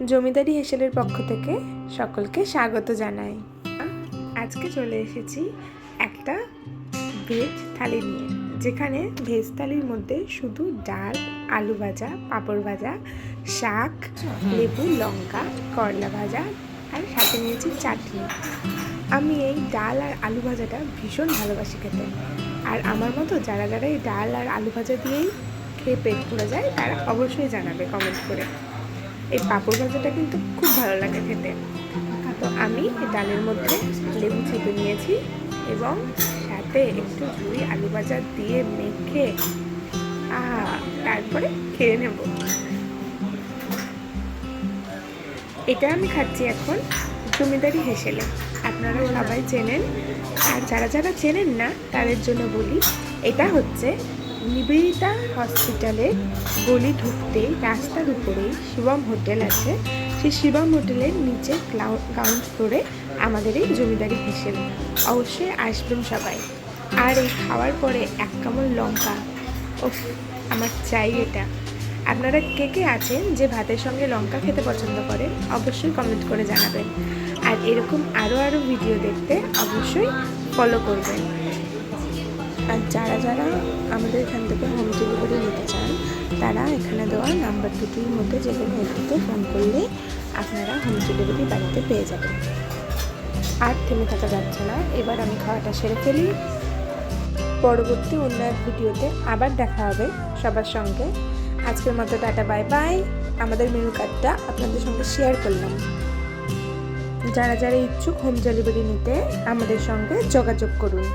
জমিদারি হেসেলের পক্ষ থেকে সকলকে স্বাগত জানাই। আজকে চলে এসেছি একটা ভেজ থালি নিয়ে, যেখানে ভেজ থালির মধ্যে শুধু ডাল, আলু ভাজা, পাঁপড় ভাজা, শাক, লেবু, লঙ্কা, করলা ভাজা আর সাথে নিয়েছি চাটনি। আমি এই ডাল আর আলু ভাজাটা ভীষণ ভালোবাসি খেতে। আর আমার মতো যারা যারা এই ডাল আর আলু ভাজা দিয়েই খেয়ে পেট ভরে যায় তারা অবশ্যই জানাবে কমেন্ট করে। এই পাঁপড় ভাজাটা কিন্তু খুব ভালো লাগে খেতে। তো আমি এই ডালের মধ্যে লেবু চিপে নিয়েছি এবং সাথে একটু ঝুড়ি আলু ভাজা দিয়ে মেখে তারপরে খেয়ে নেব। এটা আমি খাচ্ছি এখন জমিদারি হেসেলে। আপনারা সবাই চেনেন, আর যারা যারা চেনেন না তাদের জন্য বলি, এটা হচ্ছে নিবেদিতা হসপিটালের গলি ঢুকতেই রাস্তার উপরেই শিবম হোটেল আছে। সেই শিবম হোটেলের নিচে গ্রাউন্ড ফ্লোরে আমাদের এই জমিদারি হেসেল। অবশ্যই আসবেন সবাই। আর এই খাওয়ার পরে এক কামড় লঙ্কা, ওফ, আমার চাই এটা। আপনারা কে কে আছেন যে ভাতের সঙ্গে লঙ্কা খেতে পছন্দ করেন অবশ্যই কমেন্ট করে জানাবেন। আর এরকম আরও ভিডিও দেখতে অবশ্যই ফলো করবেন। আর যারা যারা আমাদের এখান থেকে হোম ডেলিভারি নিতে চান তারা এখানে দেওয়া নাম্বার দুটির মধ্যে যে কোনো একটিতে ফোন করলে আপনারা হোম ডেলিভারি বাড়িতে পেয়ে যাবেন। আর থেমে থাকা যাচ্ছে না, এবার আমি খাওয়াটা সেরে ফেলি। পরবর্তী অন্য এক ভিডিওতে আবার দেখা হবে সবার সঙ্গে। আজকের মতো টাটা, বাই বাই। আমাদের মেনু কার্ডটা আপনাদের সঙ্গে শেয়ার করলাম। যারা যারা ইচ্ছুক হোম ডেলিভারি নিতে আমাদের সঙ্গে যোগাযোগ করুন।